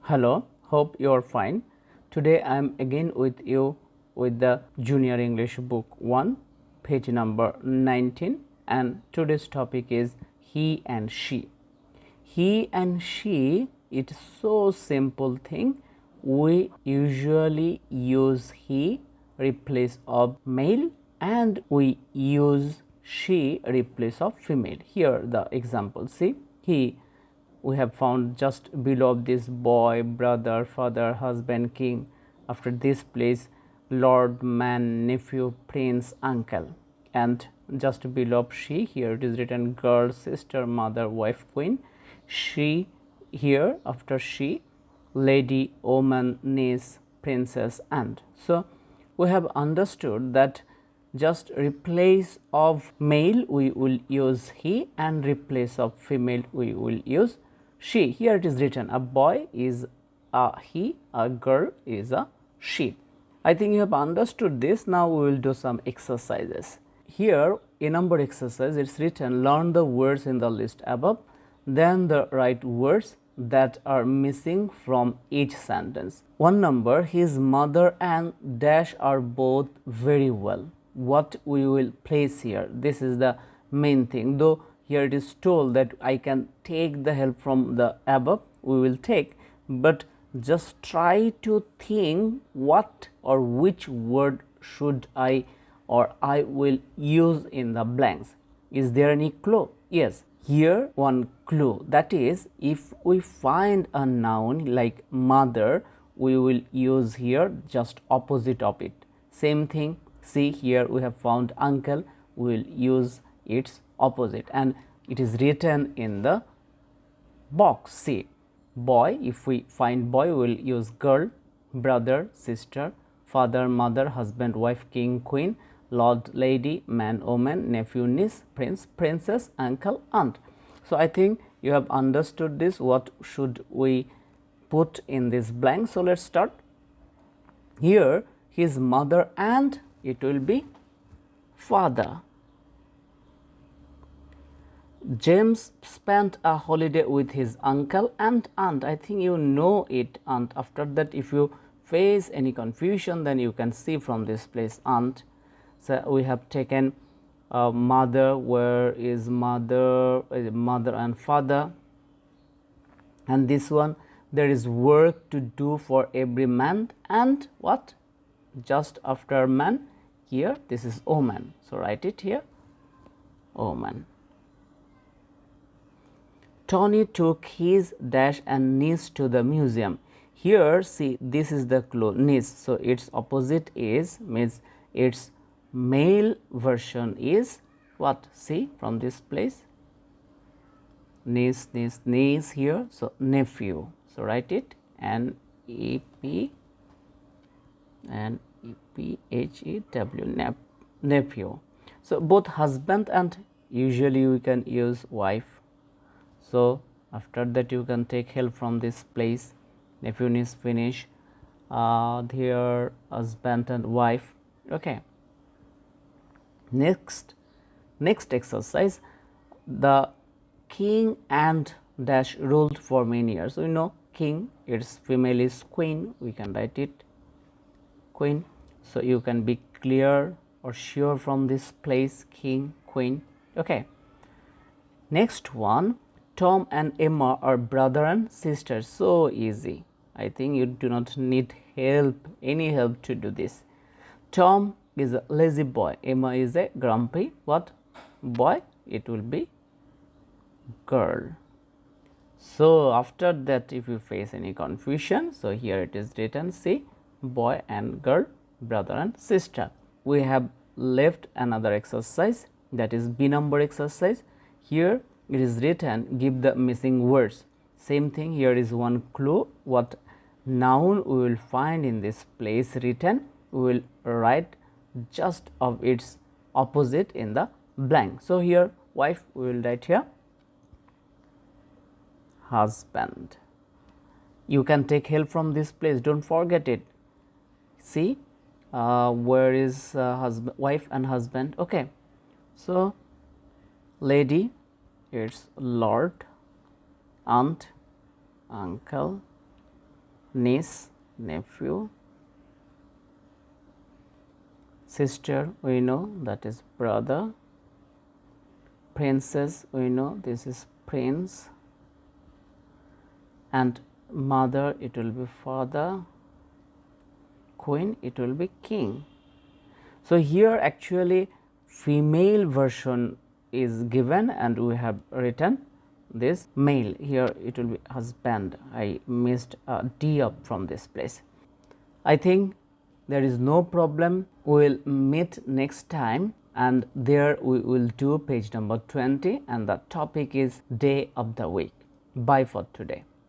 Hello, hope you are fine. Today I am again with you with the Junior English Book 1, page number 19, and today's topic is he and she. He and she, it's so simple thing. We usually use he replace of male and we use she replace of female. Here the example, see, he we have found just below this boy, brother, father, husband, king. After this place, lord, man, nephew, prince, uncle, and just below she, here it is written girl, sister, mother, wife, queen. She, here after she, lady, woman, niece, princess, aunt. So we have understood that just replace of male we will use he and replace of female we will use she. Here it is written a boy is a he, a girl is a she. I think you have understood this. Now we will do some exercises. Here a number exercise, it is written learn the words in the list above, then the right words that are missing from each sentence. One number, his mother and dash are both very well. What we will place here, this is the main thing. Though here it is told that I can take the help from the above, we will take, but just try to think what or which word should I or I will use in the blanks. Is there any clue? Yes, here one clue, that is if we find a noun like mother, we will use here just opposite of it. Same thing, see here we have found uncle, we will use its opposite, and it is written in the box. See, boy, if we find boy, we will use girl, brother, sister, father, mother, husband, wife, king, queen, lord, lady, man, woman, nephew, niece, prince, princess, uncle, aunt. So I think you have understood this. What should we put in this blank? So let's start. Here his mother and it will be father. James spent a holiday with his uncle and aunt. I think you know it, aunt. After that, if you face any confusion, then you can see from this place aunt. So we have taken mother. Where is mother? Mother and father. And this one, there is work to do for every man, and what? Just after man, here this is woman. So write it here, woman. Tony took his dash and niece to the museum. Here, see, this is the clue, niece. So its opposite is, means its male version is what? See from this place, niece, niece, niece here. So nephew. So write it N-E-P and E-P-H-E-W, nephew. So both husband and usually we can use wife. So after that you can take help from this place, nephew, niece, finish, here husband and wife. Okay. Next exercise, the king and dash ruled for many years. We know king, its female is queen, we can write it queen. So you can be clear or sure from this place, king, queen. Okay. Next one, Tom and Emma are brother and sister. So easy. I think you do not need help, any help to do this. Tom is a lazy boy. Emma is a grumpy what? Boy. It will be girl. So after that, if you face any confusion, so here it is written, see, boy and girl, brother and sister. We have left another exercise, that is B number exercise. Here it is written, give the missing words. Same thing, here is one clue, what noun we will find in this place written, we will write just of its opposite in the blank. So here wife, we will write here husband. You can take help from this place, don't forget it. See, where is husband, wife and husband. Okay. So lady, it's lord, aunt, uncle, niece, nephew. Sister, we know that is brother. Princess, we know this is prince. And mother, it will be father. Queen, it will be king. So here actually female version is given and we have written this male. Here it will be husband. I missed a D up from this place. I think there is no problem. We will meet next time and there we will do page number 20 and the topic is day of the week. Bye for today.